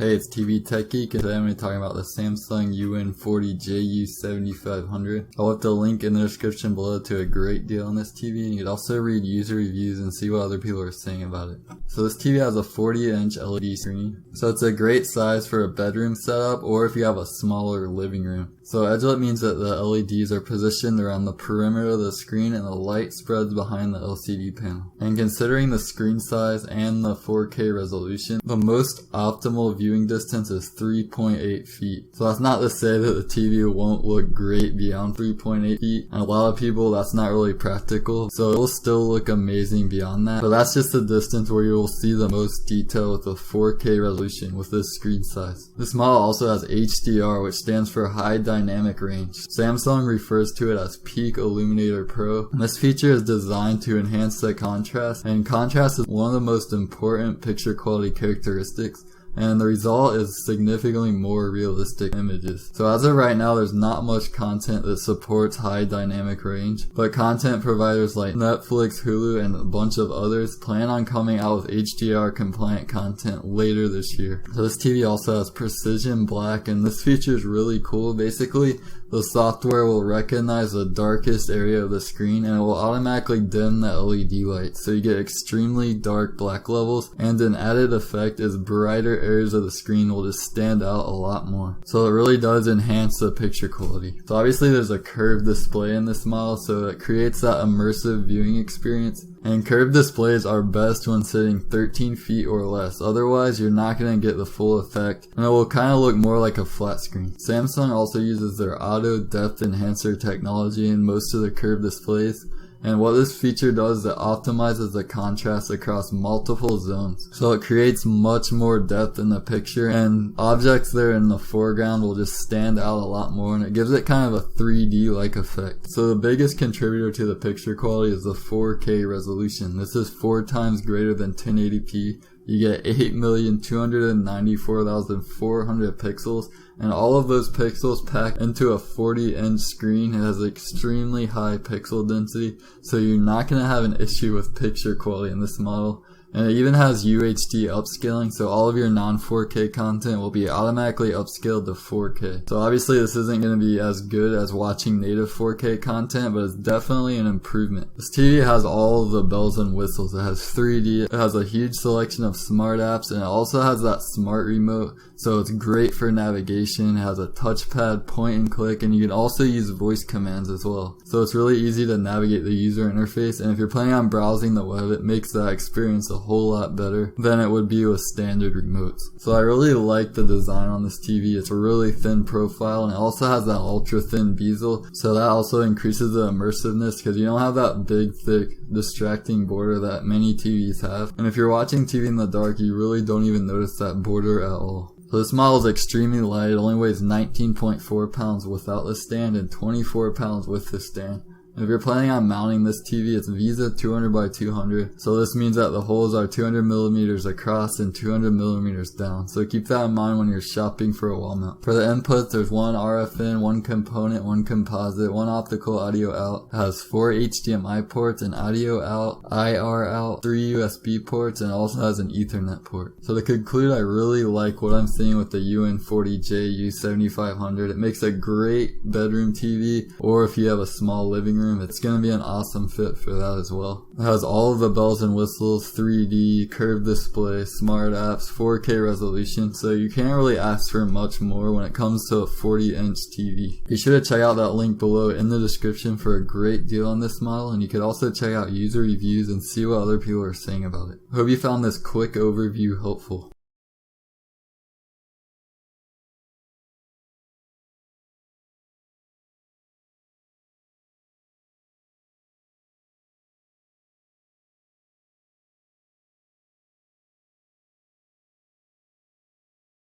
Hey, it's TV Tech Geek, and today I'm going to be talking about the Samsung UN40JU7500. I'll leave the link in the description below to a great deal on this TV, and you can also read user reviews and see what other people are saying about it. So this TV has a 40-inch LED screen, so it's a great size for a bedroom setup or if you have a smaller living room. So edge-lit means that the LEDs are positioned around the perimeter of the screen and the light spreads behind the LCD panel. And considering the screen size and the 4K resolution, the most optimal viewing distance is 3.8 feet. So that's not to say that the TV won't look great beyond 3.8 feet. And a lot of people, that's not really practical. So it will still look amazing beyond that. But that's just the distance where you will see the most detail with the 4K resolution with this screen size. This model also has HDR, which stands for High Dynamic Range. Samsung refers to it as Peak Illuminator Pro. And this feature is designed to enhance the contrast, and contrast is one of the most important picture quality characteristics, and the result is significantly more realistic images. So as of right now, there's not much content that supports high dynamic range, but content providers like Netflix, Hulu, and a bunch of others plan on coming out with HDR compliant content later this year. So this TV also has precision black, and this feature is really cool. Basically, the software will recognize the darkest area of the screen and it will automatically dim the LED light, so you get extremely dark black levels, and an added effect is brighter areas of the screen will just stand out a lot more. So it really does enhance the picture quality. So obviously there's a curved display in this model, so it creates that immersive viewing experience. And curved displays are best when sitting 13 feet or less, otherwise you're not going to get the full effect and it will kind of look more like a flat screen. Samsung also uses their auto depth enhancer technology in most of the curved displays. And what this feature does is it optimizes the contrast across multiple zones. So it creates much more depth in the picture, and objects there in the foreground will just stand out a lot more, and it gives it kind of a 3D-like effect. So the biggest contributor to the picture quality is the 4K resolution. This is 4 times greater than 1080p. You get 8,294,400 pixels, and all of those pixels packed into a 40-inch screen. It has extremely high pixel density, so you're not going to have an issue with picture quality in this model. And it even has UHD upscaling, so all of your non-4K content will be automatically upscaled to 4K. So obviously this isn't going to be as good as watching native 4K content, but it's definitely an improvement. This TV has all of the bells and whistles. It has 3D, it has a huge selection of smart apps, and it also has that smart remote, so it's great for navigation. It has a touchpad, point and click, and you can also use voice commands as well. So it's really easy to navigate the user interface, and if you're planning on browsing the web, it makes that experience a whole lot better than it would be with standard remotes. So I really like the design on this TV. It's a really thin profile, and it also has that ultra thin bezel, so that also increases the immersiveness because you don't have that big, thick, distracting border that many TVs have. And if you're watching TV in the dark, you really don't even notice that border at all. So this model is extremely light. It only weighs 19.4 pounds without the stand and 24 pounds with the stand. If you're planning on mounting this TV, it's Visa 200 by 200, so this means that the holes are 200 millimeters across and 200 millimeters down, so keep that in mind when you're shopping for a wall mount. For the inputs, there's one RF in, one component, one composite, one optical audio out. It has 4 HDMI ports, an audio out, IR out, 3 USB ports, and also has an Ethernet port. So to conclude, I really like what I'm seeing with the UN40JU7500. It makes a great bedroom TV, or if you have a small living room, it's going to be an awesome fit for that as well. It has all of the bells and whistles, 3D, curved display, smart apps, 4K resolution, so you can't really ask for much more when it comes to a 40-inch TV. Be sure to check out that link below in the description for a great deal on this model, and you could also check out user reviews and see what other people are saying about it. I hope you found this quick overview helpful.